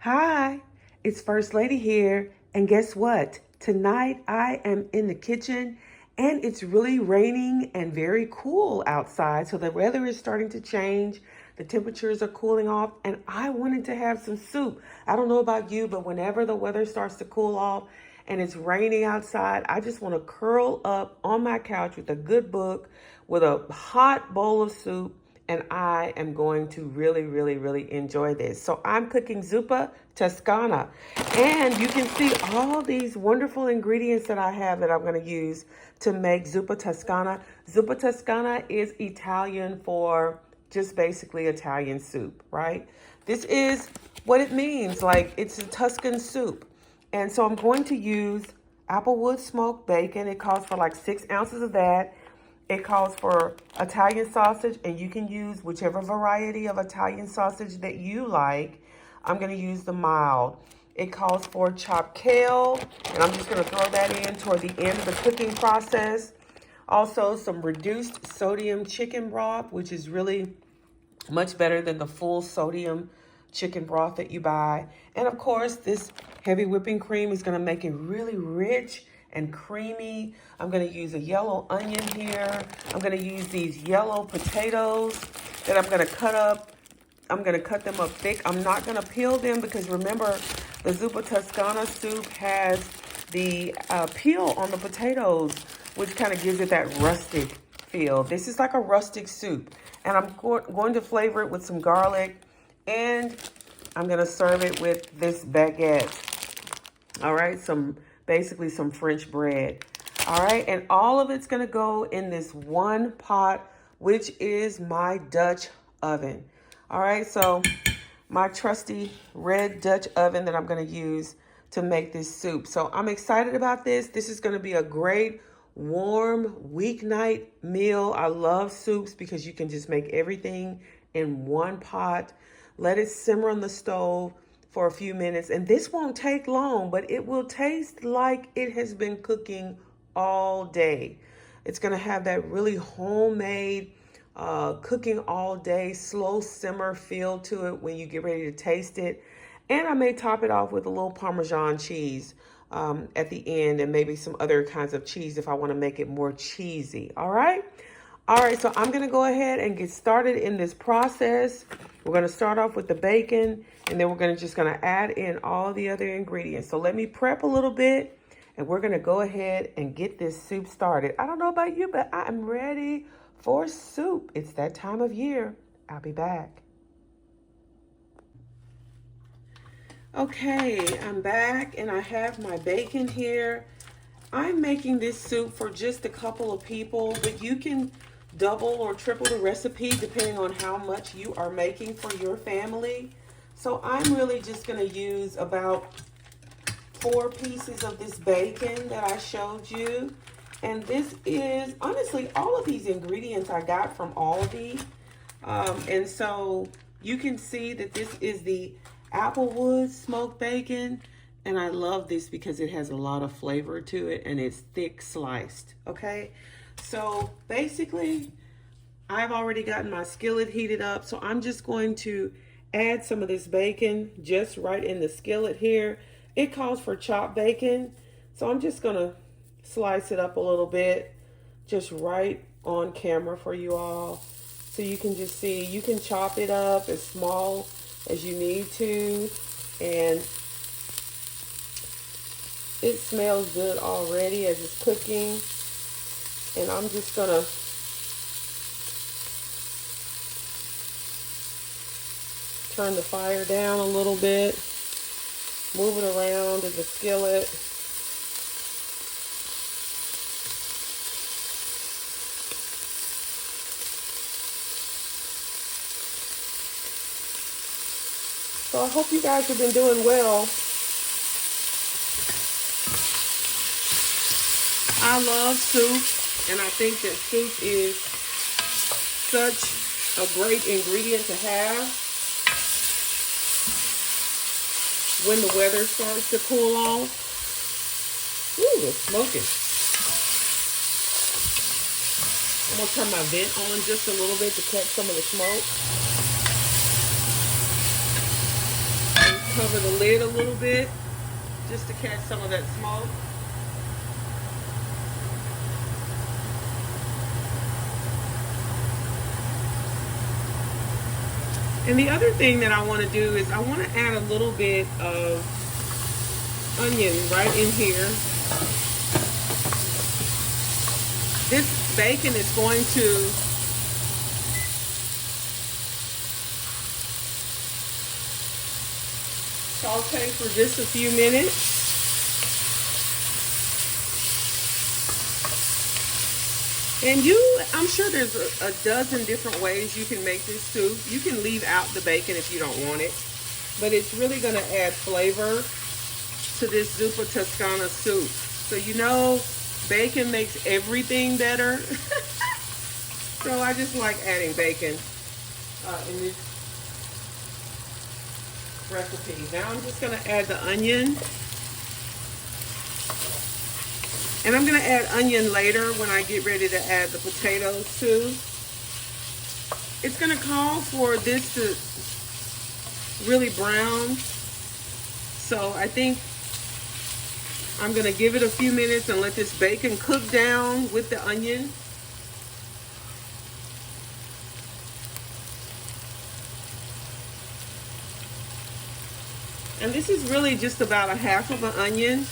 Hi, it's First Lady here, and guess what? Tonight I am in the kitchen and it's really raining and very cool outside, so the weather is starting to change. The temperatures are cooling off, and I wanted to have some soup. I don't know about you, but whenever the weather starts to cool off and it's raining outside, I just want to curl up on my couch with a good book, with a hot bowl of soup, and I am going to really enjoy this. So I'm cooking Zuppa Toscana, and you can see all these wonderful ingredients that I have that I'm going to use to make Zuppa Toscana. Zuppa Toscana is Italian for just basically Italian soup, right? This is what it means, like it's a Tuscan soup. And so I'm going to use applewood smoked bacon. It calls for like 6 ounces of that. It calls for Italian sausage, and you can use whichever variety of Italian sausage that you like. I'm going to use the mild. It calls for chopped kale, and I'm just going to throw that in toward the end of the cooking process. Also, some reduced sodium chicken broth, which is really much better than the full sodium chicken broth that you buy. And of course, this heavy whipping cream is going to make it really rich and creamy. I'm going to use a yellow onion here. I'm going to use these yellow potatoes that I'm going to cut up. I'm going to cut them up thick. I'm not going to peel them because remember, the Zuppa Toscana soup has the peel on the potatoes, which kind of gives it that rustic feel. This is like a rustic soup, and I'm going to flavor it with some garlic, and I'm going to serve it with this baguette. All right, basically some French bread. All right, and all of it's gonna go in this one pot, which is my Dutch oven. All right, so my trusty red Dutch oven that I'm gonna use to make this soup. So I'm excited about this. This is gonna be a great warm weeknight meal. I love soups because you can just make everything in one pot. Let it simmer on the stove for a few minutes, and this won't take long, but it will taste like it has been cooking all day. It's gonna have that really homemade cooking all day, slow simmer feel to it when you get ready to taste it. And I may top it off with a little Parmesan cheese at the end, and maybe some other kinds of cheese if I want to make it more cheesy. All right, so I'm gonna go ahead and get started in this process. We're gonna start off with the bacon, and then we're just gonna add in all the other ingredients. So let me prep a little bit, and we're gonna go ahead and get this soup started. I don't know about you, but I am ready for soup. It's that time of year. I'll be back. Okay, I'm back, and I have my bacon here. I'm making this soup for just a couple of people, but you can double or triple the recipe depending on how much you are making for your family. So I'm really just going to use about 4 pieces of this bacon that I showed you. And this is, honestly, all of these ingredients I got from Aldi. And so you can see that this is the applewood smoked bacon. And I love this because it has a lot of flavor to it, and it's thick sliced, okay? So basically, I've already gotten my skillet heated up, so I'm just going to add some of this bacon just right in the skillet here. It calls for chopped bacon, so I'm just gonna slice it up a little bit, just right on camera for you all. So you can just see, you can chop it up as small as you need to, and it smells good already as it's cooking. And I'm just gonna turn the fire down a little bit, move it around in the skillet. So I hope you guys have been doing well. I love soup, and I think that soup is such a great ingredient to have when the weather starts to cool off. Ooh, it's smoking. I'm gonna turn my vent on just a little bit to catch some of the smoke. cover the lid a little bit just to catch some of that smoke. And the other thing that I want to do is I want to add a little bit of onion right in here. This bacon is going to saute for just a few minutes. And I'm sure there's a dozen different ways you can make this soup. You can leave out the bacon if you don't want it, but it's really going to add flavor to this Zuppa Toscana soup. So you know, bacon makes everything better. So I just like adding bacon in this recipe. Now I'm just going to add the onion. And I'm going to add onion later when I get ready to add the potatoes too. It's going to call for this to really brown. So I think I'm going to give it a few minutes and let this bacon cook down with the onion. And this is really just about a half of an onion.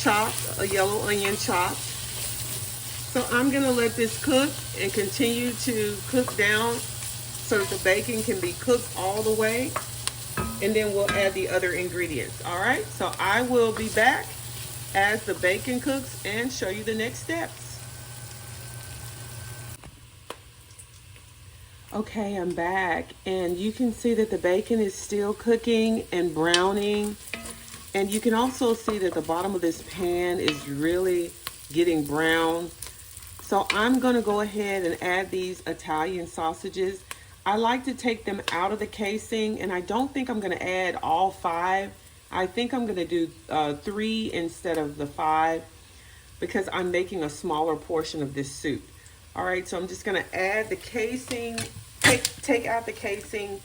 Chopped, a yellow onion chopped. So I'm going to let this cook and continue to cook down so that the bacon can be cooked all the way, and then we'll add the other ingredients. All right, so I will be back as the bacon cooks and show you the next steps. Okay, I'm back, and you can see that the bacon is still cooking and browning. And you can also see that the bottom of this pan is really getting brown. So I'm going to go ahead and add these Italian sausages. I like to take them out of the casing, and I don't think I'm going to add all 5. I think I'm going to do 3 instead of the 5 because I'm making a smaller portion of this soup. All right, so I'm just going to add the casing, take out the casing,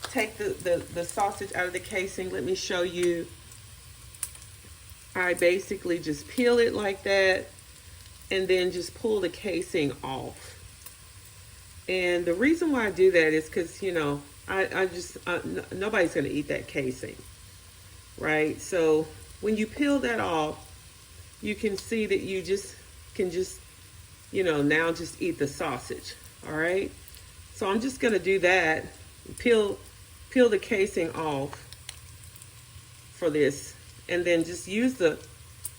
take the sausage out of the casing. Let me show you. I basically just peel it like that and then just pull the casing off. And the reason why I do that is because, you know, nobody's going to eat that casing, right? So when you peel that off, you can see that you can you know, now just eat the sausage, all right? So I'm just going to do that, peel the casing off for this. And then just use the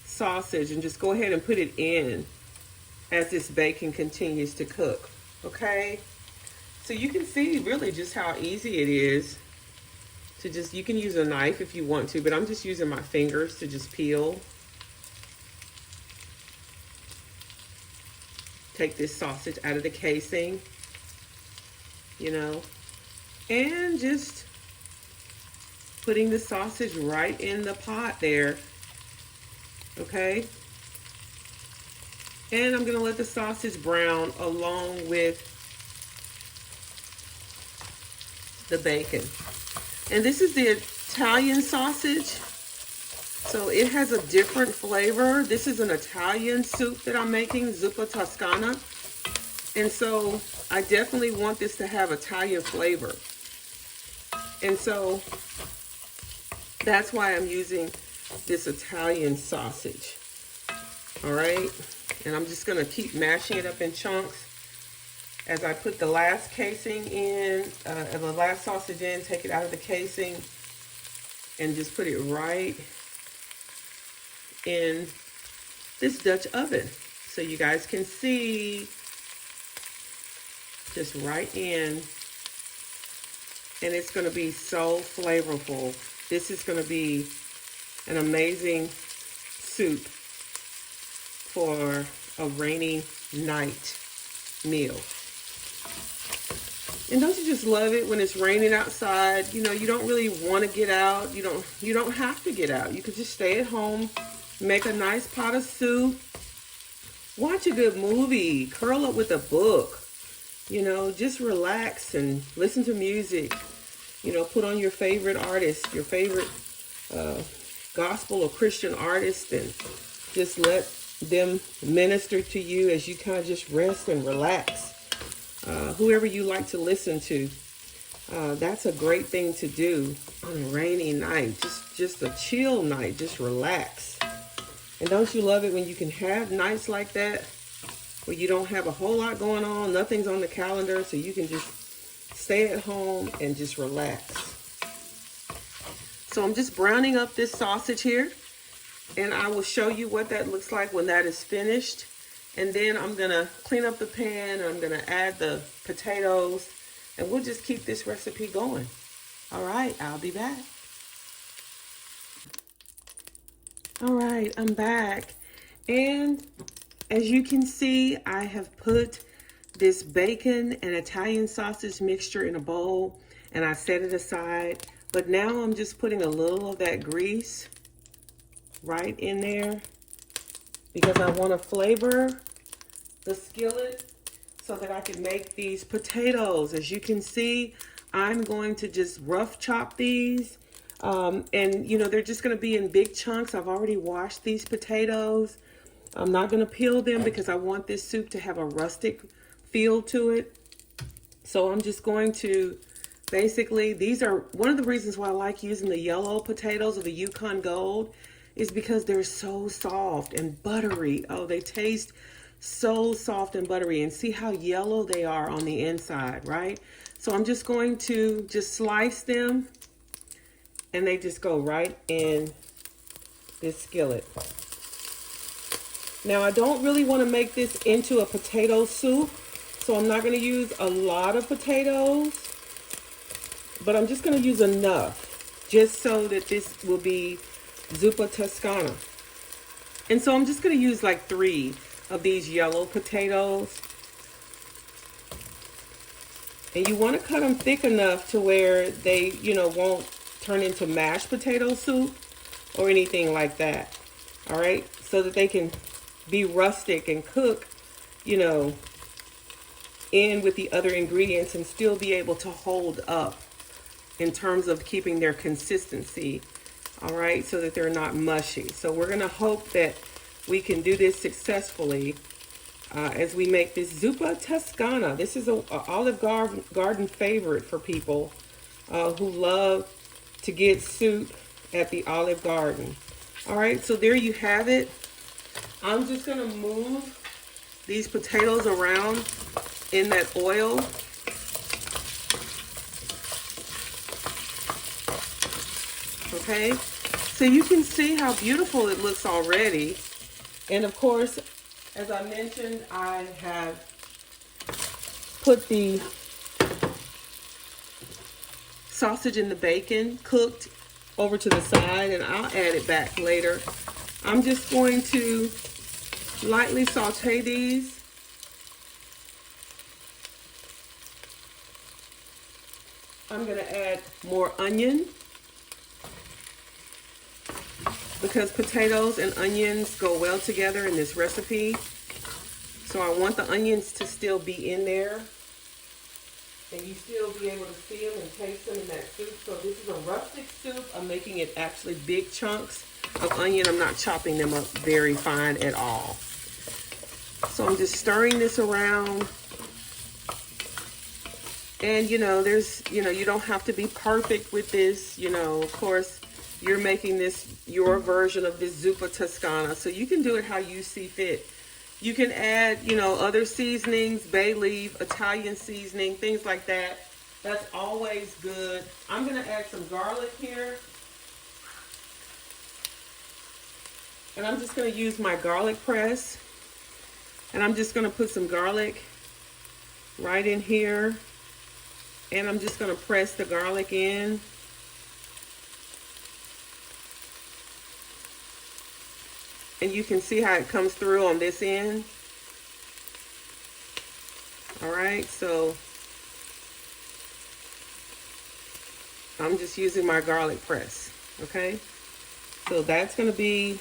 sausage and just go ahead and put it in as this bacon continues to cook, okay? So you can see really just how easy it is to you can use a knife if you want to, but I'm just using my fingers to just peel. Take this sausage out of the casing, you know, and just putting the sausage right in the pot there, okay? And I'm gonna let the sausage brown along with the bacon. And this is the Italian sausage, so it has a different flavor. This is an Italian soup that I'm making, Zuppa Toscana. And so I definitely want this to have Italian flavor. And so that's why I'm using this Italian sausage. All right, and I'm just gonna keep mashing it up in chunks as I put the last casing in, the last sausage in, take it out of the casing, and just put it right in this Dutch oven. So you guys can see, just right in, and it's gonna be so flavorful. This is going to be an amazing soup for a rainy night meal. And don't you just love it when it's raining outside? You know, you don't really want to get out. You don't have to get out. You could just stay at home, make a nice pot of soup, watch a good movie, curl up with a book, you know, just relax and listen to music. You know, put on your favorite artist, your favorite gospel or Christian artist, and just let them minister to you as you kind of just rest and relax. Whoever you like to listen to, that's a great thing to do on a rainy night. Just a chill night, just relax. And don't you love it when you can have nights like that where you don't have a whole lot going on, nothing's on the calendar, so you can just stay at home and just relax. So I'm just browning up this sausage here, and I will show you what that looks like when that is finished. And then I'm gonna clean up the pan, and I'm gonna add the potatoes, and we'll just keep this recipe going. All right, I'll be back. All right, I'm back. And as you can see, I have put this bacon and Italian sausage mixture in a bowl, and I set it aside. But now I'm just putting a little of that grease right in there because I want to flavor the skillet so that I can make these potatoes. As you can see, I'm going to just rough chop these. And you know, they're just going to be in big chunks. I've already washed these potatoes. I'm not going to peel them because I want this soup to have a rustic feel to it. So I'm just going to basically, these are one of the reasons why I like using the yellow potatoes or the Yukon Gold is because they're so soft and buttery. Oh, they taste so soft and buttery, and see how yellow they are on the inside, right? So I'm just going to just slice them, and they just go right in this skillet. Now, I don't really want to make this into a potato soup, so I'm not going to use a lot of potatoes, but I'm just going to use enough just so that this will be Zuppa Toscana. And so I'm just going to use like 3 of these yellow potatoes. And you want to cut them thick enough to where they, you know, won't turn into mashed potato soup or anything like that. All right, so that they can be rustic and cook, you know, in with the other ingredients and still be able to hold up in terms of keeping their consistency. All right, so that they're not mushy. So we're gonna hope that we can do this successfully as we make this Zuppa Toscana. This is a Olive Garden favorite for people who love to get soup at the Olive Garden. All right, so there you have it. I'm just gonna move these potatoes around in that oil. Okay, so you can see how beautiful it looks already. And of course, as I mentioned, I have put the sausage and the bacon cooked over to the side, and I'll add it back later. I'm just going to lightly saute these. I'm going to add more onion because potatoes and onions go well together in this recipe. So I want the onions to still be in there and you still be able to see them and taste them in that soup. So this is a rustic soup. I'm making it actually big chunks of onion. I'm not chopping them up very fine at all. So I'm just stirring this around. And you know, you don't have to be perfect with this. You know, of course, you're making this your version of this Zuppa Toscana. So you can do it how you see fit. You can add, you know, other seasonings, bay leaf, Italian seasoning, things like that. That's always good. I'm going to add some garlic here. And I'm just going to use my garlic press. And I'm just going to put some garlic right in here. And I'm just going to press the garlic in. And you can see how it comes through on this end. All right, so I'm just using my garlic press, okay? So that's gonna be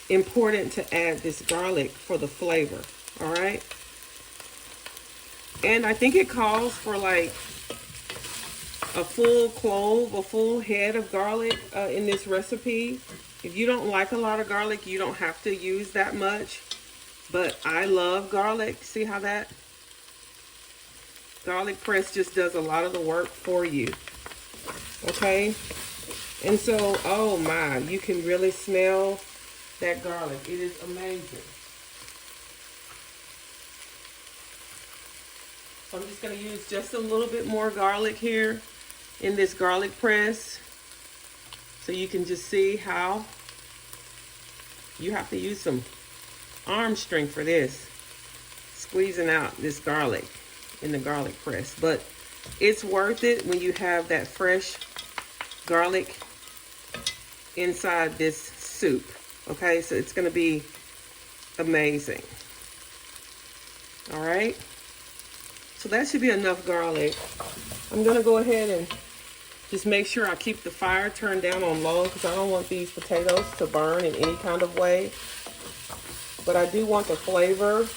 important to add this garlic for the flavor, all right? And I think it calls for like a full clove, a full head of garlic in this recipe. If you don't like a lot of garlic, you don't have to use that much. But I love garlic. See how that garlic press just does a lot of the work for you. Okay? And so, oh my, you can really smell that garlic. It is amazing. So I'm just going to use just a little bit more garlic here in this garlic press. So you can just see how you have to use some arm strength for this. Squeezing out this garlic in the garlic press. But it's worth it when you have that fresh garlic inside this soup. Okay, so it's going to be amazing. All right. So that should be enough garlic. I'm going to go ahead and just make sure I keep the fire turned down on low because I don't want these potatoes to burn in any kind of way. But I do want the flavor,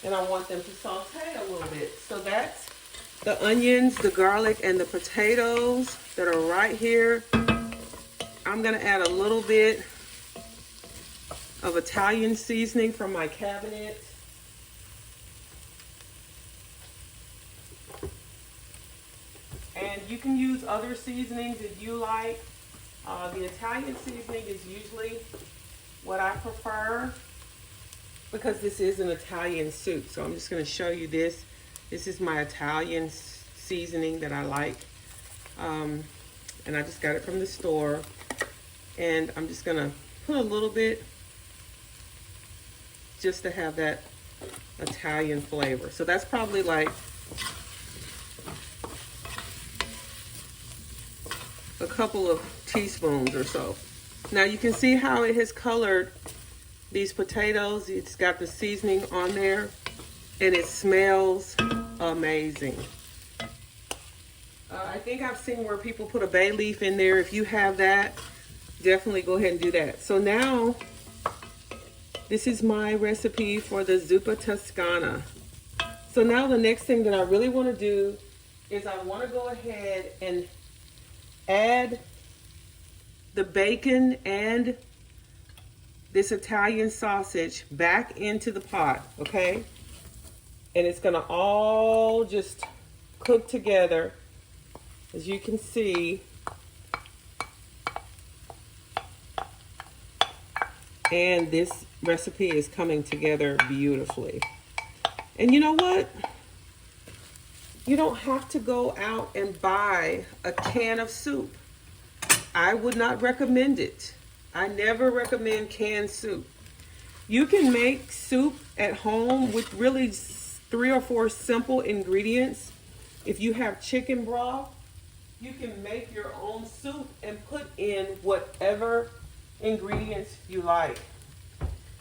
and I want them to saute a little bit. So that's the onions, the garlic, and the potatoes that are right here. I'm going to add a little bit of Italian seasoning from my cabinet. And you can use other seasonings if you like. The Italian seasoning is usually what I prefer because this is an Italian soup. So I'm just going to show you this. This is my Italian seasoning that I like. And I just got it from the store. And I'm just going to put a little bit just to have that Italian flavor. So that's probably like a couple of teaspoons or so. Now you can see how it has colored these potatoes. It's got the seasoning on there and it smells amazing. I think I've seen where people put a bay leaf in there. If you have that, definitely go ahead and do that. So now, this is my recipe for the Zuppa Toscana. So now the next thing that I really want to do is I want to go ahead and add the bacon and this Italian sausage back into the pot, okay? And it's gonna all just cook together. As you can see, and this recipe is coming together beautifully. And you know what? You don't have to go out and buy a can of soup. I would not recommend it. I never recommend canned soup. You can make soup at home with really 3 or 4 simple ingredients. If you have chicken broth, you can make your own soup and put in whatever ingredients you like.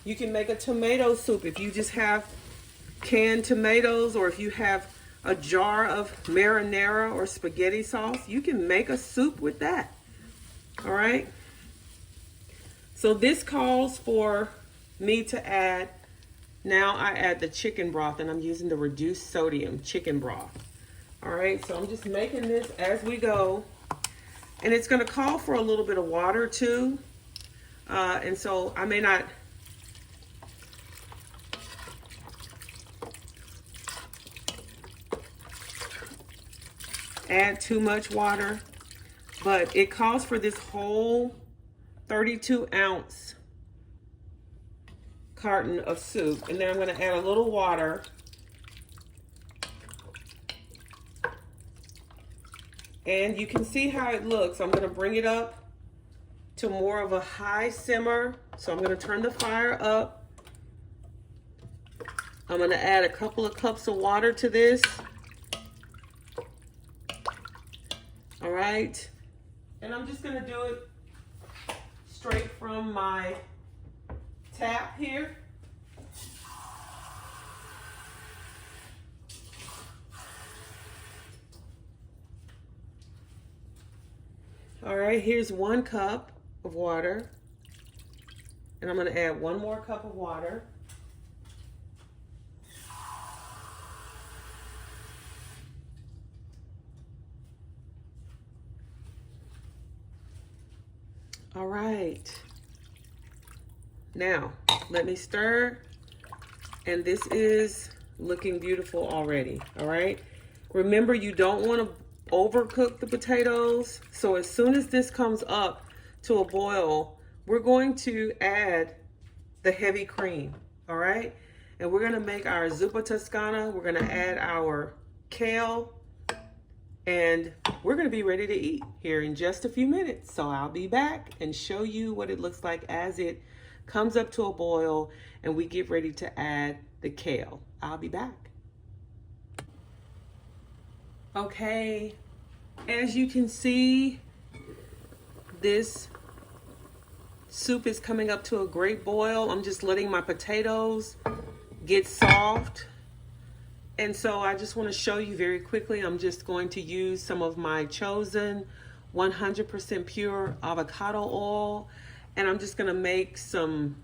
You can make a tomato soup if you just have canned tomatoes, or if you have a jar of marinara or spaghetti sauce, you can make a soup with that. All right. So this calls for me to add, now I add the chicken broth, and I'm using the reduced sodium chicken broth. All right, so I'm just making this as we go. And it's gonna call for a little bit of water too. And so I may not add too much water, but it calls for this whole 32-ounce carton of soup. And then I'm going to add a little water. And you can see how it looks. I'm going to bring it up to more of a high simmer. So I'm going to turn the fire up. I'm going to add a couple of cups of water to this. All right. And I'm just going to do it straight from my tap here. All right, here's 1 cup of water. And I'm going to add 1 more cup of water. All right. Now, let me stir. And this is looking beautiful already, all right? Remember, you don't want to overcook the potatoes. So as soon as this comes up to a boil, we're going to add the heavy cream, all right? And we're gonna make our Zuppa Toscana. We're gonna add our kale, and we're gonna be ready to eat here in just a few minutes. So I'll be back and show you what it looks like as it comes up to a boil and we get ready to add the kale. I'll be back. Okay, as you can see, this soup is coming up to a great boil. I'm just letting my potatoes get soft. And so I just want to show you very quickly, I'm just going to use some of my chosen 100% pure avocado oil. And I'm just going to make some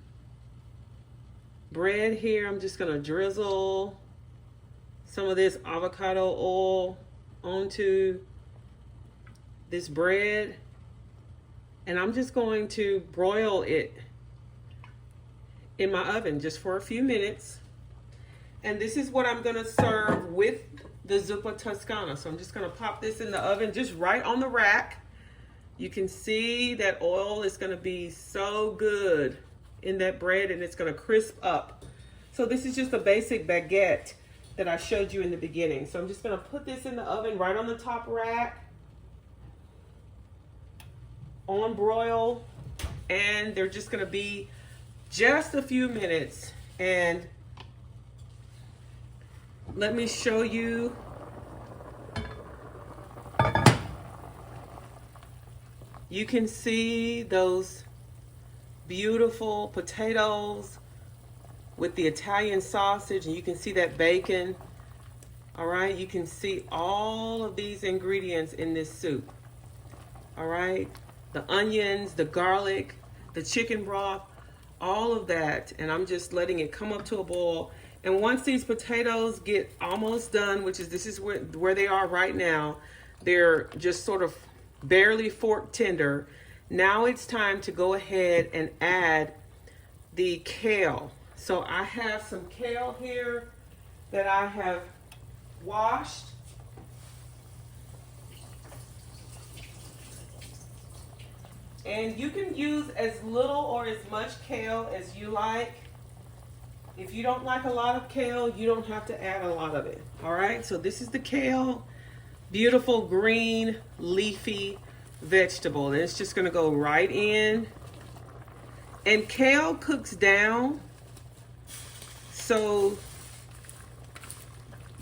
bread here. I'm just going to drizzle some of this avocado oil onto this bread. And I'm just going to broil it in my oven just for a few minutes. And this is what I'm gonna serve with the Zuppa Toscana. So I'm just gonna pop this in the oven just right on the rack. You can see that oil is gonna be so good in that bread and it's gonna crisp up. So this is just a basic baguette that I showed you in the beginning. So I'm just gonna put this in the oven right on the top rack, on broil, and they're just gonna be just a few minutes. And let me show you. You can see those beautiful potatoes with the Italian sausage, and you can see that bacon. All right, you can see all of these ingredients in this soup. All right, the onions, the garlic, the chicken broth, all of that. And I'm just letting it come up to a boil. And once these potatoes get almost done, which is this is where they are right now, they're just sort of barely fork tender. Now it's time to go ahead and add the kale. So I have some kale here that I have washed. And you can use as little or as much kale as you like. If you don't like a lot of kale, you don't have to add a lot of it. All right, so this is the kale, beautiful green leafy vegetable. And it's just gonna go right in. And kale cooks down, so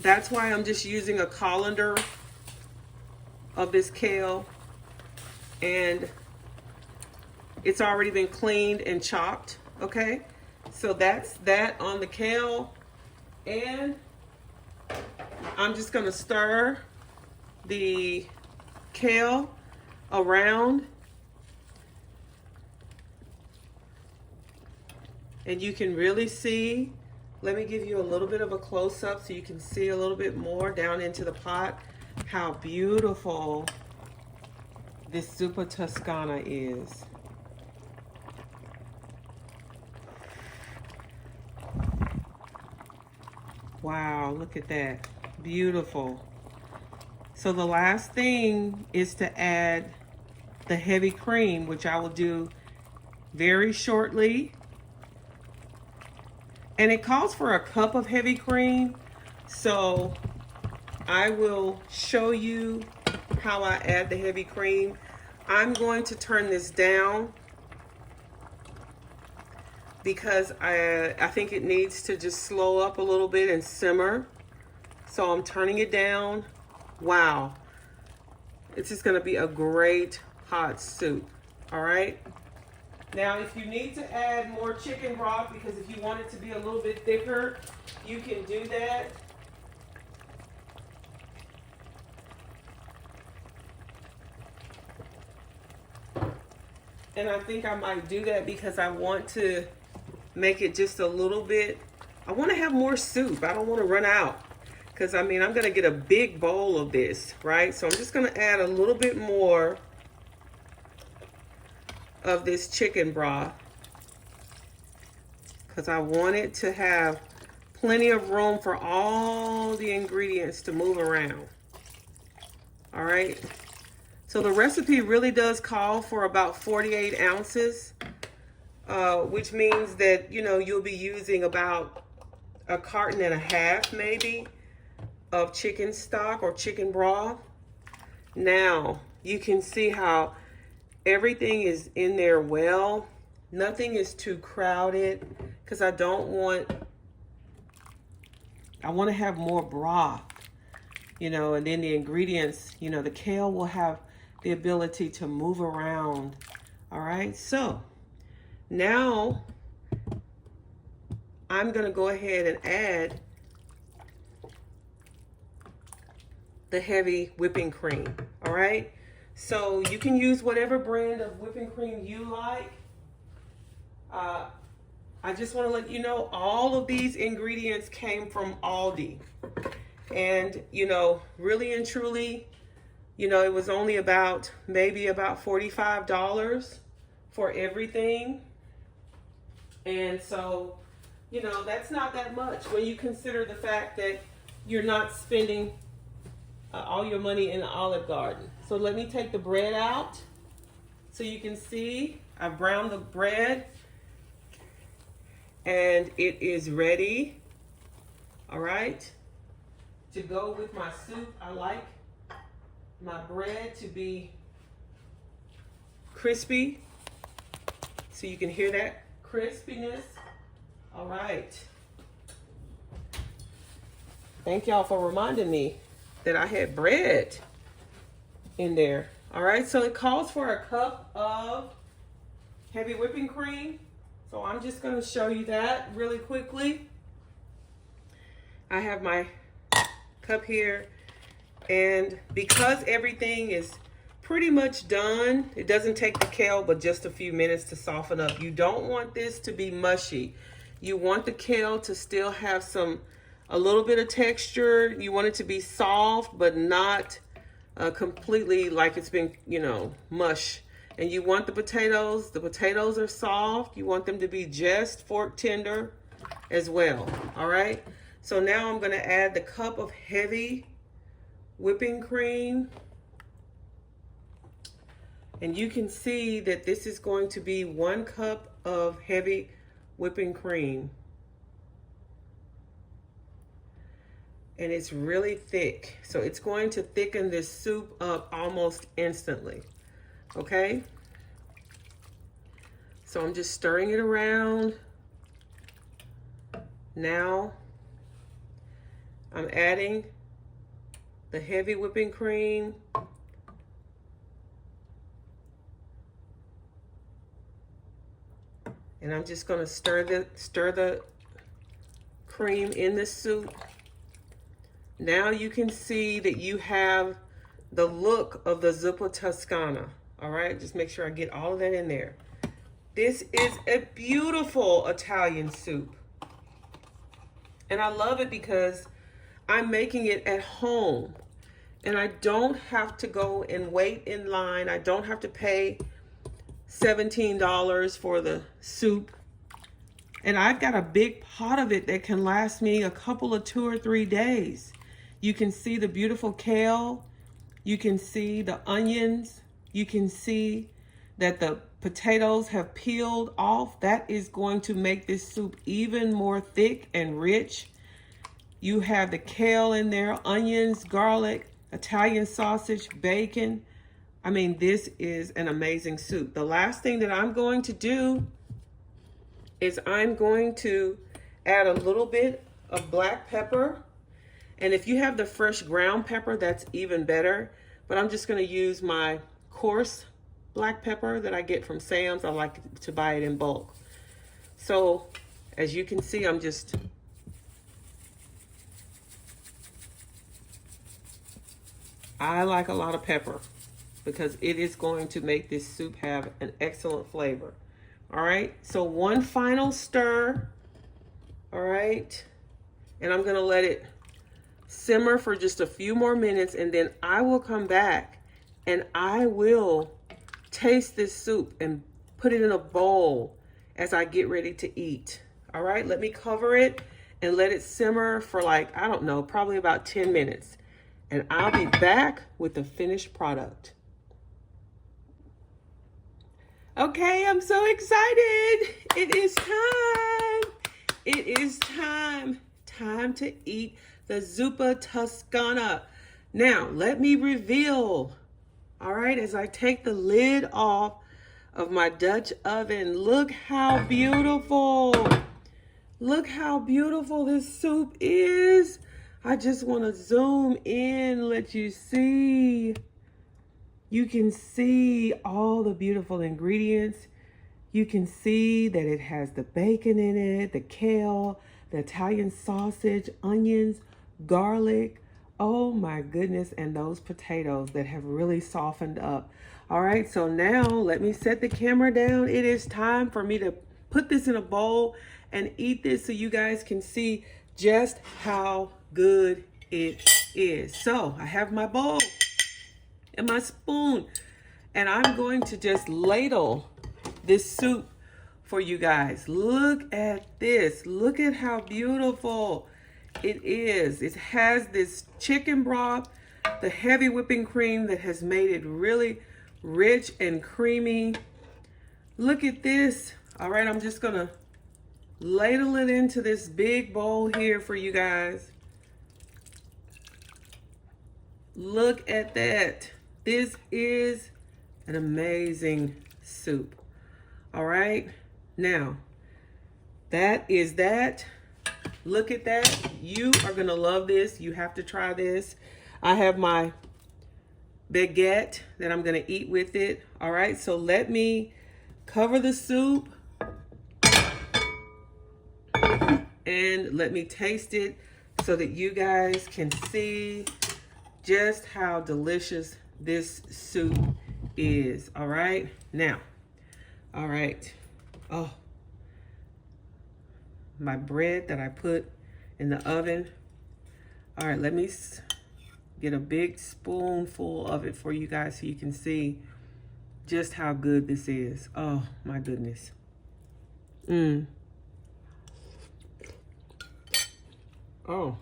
that's why I'm just using a colander of this kale. And it's already been cleaned and chopped, okay? So that's that on the kale. And I'm just gonna stir the kale around. And you can really see, let me give you a little bit of a close-up so you can see a little bit more down into the pot how beautiful this Zuppa Toscana is. Wow, look at that. Beautiful. So the last thing is to add the heavy cream, which I will do very shortly. And it calls for a cup of heavy cream. So I will show you how I add the heavy cream. I'm going to turn this down because I think it needs to just slow up a little bit and simmer. So I'm turning it down. Wow. It's just gonna be a great hot soup, all right? Now, if you need to add more chicken broth, because if you want it to be a little bit thicker, you can do that. And I think I might do that because I want to make it just a little bit, I want to have more soup. I don't want to run out because I mean, I'm going to get a big bowl of this, right? So I'm just going to add a little bit more of this chicken broth because I want it to have plenty of room for all the ingredients to move around. All right. So the recipe really does call for about 48 ounces, which means that, you know, you'll be using about a carton and a half maybe of chicken stock or chicken broth. Now you can see how everything is in there well. Nothing is too crowded because I want to have more broth, you know, and then the ingredients, you know, the kale will have the ability to move around. All right, so now I'm gonna go ahead and add the heavy whipping cream. All right, so you can use whatever brand of whipping cream you like. I just want to let you know all of these ingredients came from Aldi, and you know, really and truly, you know, it was only about maybe about $45 for everything. And so, you know, that's not that much when you consider the fact that you're not spending all your money in the Olive Garden. So let me take the bread out so you can see I've browned the bread and it is ready. All right, to go with my soup. I like my bread to be crispy, so you can hear that crispiness. All right. Thank y'all for reminding me that I had bread in there. All right, so it calls for a cup of heavy whipping cream. So I'm just gonna show you that really quickly. I have my cup here, and because everything is pretty much done, it doesn't take the kale but just a few minutes to soften up. You don't want this to be mushy. You want the kale to still have a little bit of texture. You want it to be soft but not completely like it's been, you know, mush. And you want the potatoes are soft. You want them to be just fork tender as well. All right, so now I'm gonna add the cup of heavy whipping cream, and you can see that this is going to be 1 cup of heavy whipping cream, and it's really thick, so it's going to thicken this soup up almost instantly. Okay, so I'm just stirring it around. Now I'm adding the heavy whipping cream. And I'm just going to stir the cream in the soup. Now you can see that you have the look of the Zuppa Toscana. All right, just make sure I get all of that in there. This is a beautiful Italian soup. And I love it because I'm making it at home, and I don't have to go and wait in line. I don't have to pay $17 for the soup. And I've got a big pot of it that can last me a couple of 2 or 3 days. You can see the beautiful kale. You can see the onions. You can see that the potatoes have peeled off. That is going to make this soup even more thick and rich. You have the kale in there, onions, garlic, Italian sausage, bacon. I mean, this is an amazing soup. The last thing that I'm going to do is I'm going to add a little bit of black pepper. And if you have the fresh ground pepper, that's even better. But I'm just going to use my coarse black pepper that I get from Sam's. I like to buy it in bulk. So as you can see, I like a lot of pepper because it is going to make this soup have an excellent flavor. All right, so one final stir. All right, and I'm gonna let it simmer for just a few more minutes, and then I will come back and I will taste this soup and put it in a bowl as I get ready to eat. All right, let me cover it and let it simmer for like, I don't know, probably about 10 minutes. And I'll be back with the finished product. Okay, I'm so excited. It is time. It is time. Time to eat the Zuppa Toscana. Now, let me reveal, all right, as I take the lid off of my Dutch oven, look how beautiful. Look how beautiful this soup is. I just want to zoom in, let you see. You can see all the beautiful ingredients. You can see that it has the bacon in it, the kale, the Italian sausage, onions, garlic. Oh my goodness, and those potatoes that have really softened up. All right, so now let me set the camera down. It is time for me to put this in a bowl and eat this so you guys can see just how good it is. So I have my bowl and my spoon, and I'm going to just ladle this soup for you guys. Look at this. Look at how beautiful it is. It has this chicken broth, the heavy whipping cream that has made it really rich and creamy. Look at this. All right, I'm just gonna ladle it into this big bowl here for you guys. Look at that. This is an amazing soup. All right, now that is that. Look at that. You are gonna love this. You have to try this. I have my baguette that I'm gonna eat with it. All right, so let me cover the soup and let me taste it so that you guys can see just how delicious this soup is. All right, now, all right. Oh, my bread that I put in the oven. All right, let me get a big spoonful of it for you guys so you can see just how good this is. Oh my goodness. Oh.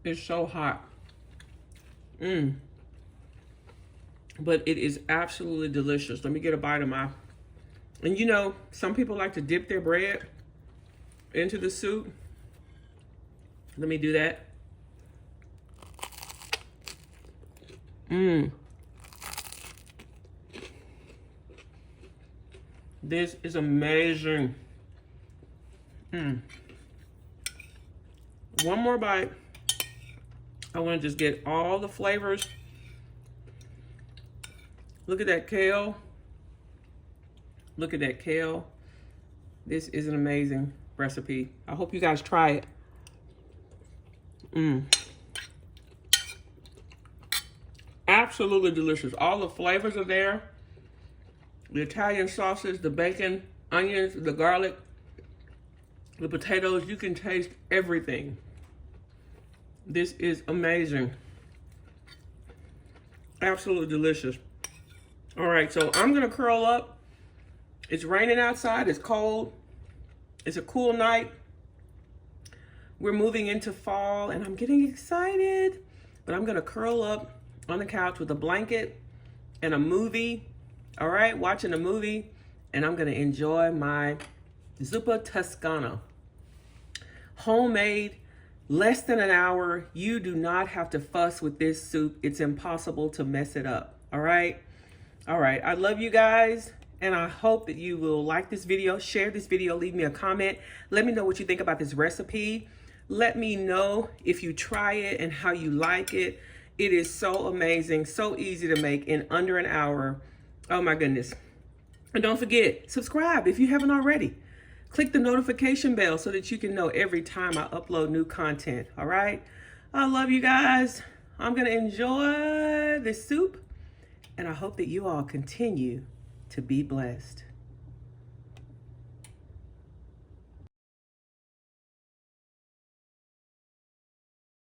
It's so hot. But it is absolutely delicious. Let me get a bite of my, and you know, some people like to dip their bread into the soup. Let me do that. This is amazing. One more bite. I want to just get all the flavors. Look at that kale. Look at that kale. This is an amazing recipe. I hope you guys try it. Absolutely delicious. All the flavors are there. The Italian sausage, the bacon, onions, the garlic, the potatoes. You can taste everything. This is amazing. Absolutely delicious. All right, so I'm gonna curl up. It's raining outside, it's cold. It's a cool night. We're moving into fall and I'm getting excited, but I'm gonna curl up on the couch with a blanket and a movie. All right, watching a movie, and I'm gonna enjoy my Zuppa Toscana. Homemade, less than an hour. You do not have to fuss with this soup. It's impossible to mess it up, all right? All right, I love you guys, and I hope that you will like this video, share this video, leave me a comment. Let me know what you think about this recipe. Let me know if you try it and how you like it. It is so amazing, so easy to make in under an hour. Oh my goodness. And don't forget, subscribe if you haven't already. Click the notification bell so that you can know every time I upload new content, all right? I love you guys. I'm gonna enjoy this soup, and I hope that you all continue to be blessed.